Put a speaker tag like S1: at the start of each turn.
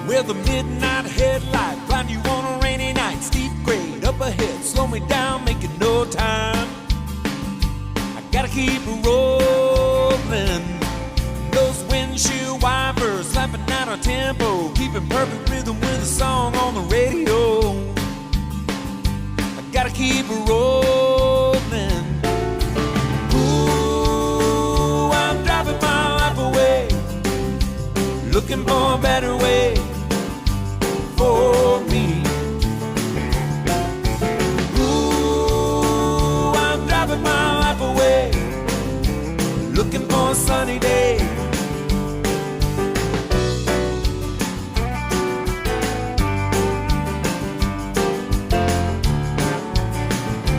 S1: Well, the midnight headlight blind you on a rainy night. Steep grade up ahead, slow me down, making no time. I gotta keep rolling. Those windshield wipers slapping out our tempo, keeping perfect rhythm with a song on the radio. I gotta keep rolling. Ooh, I'm driving my life away, looking for a better way.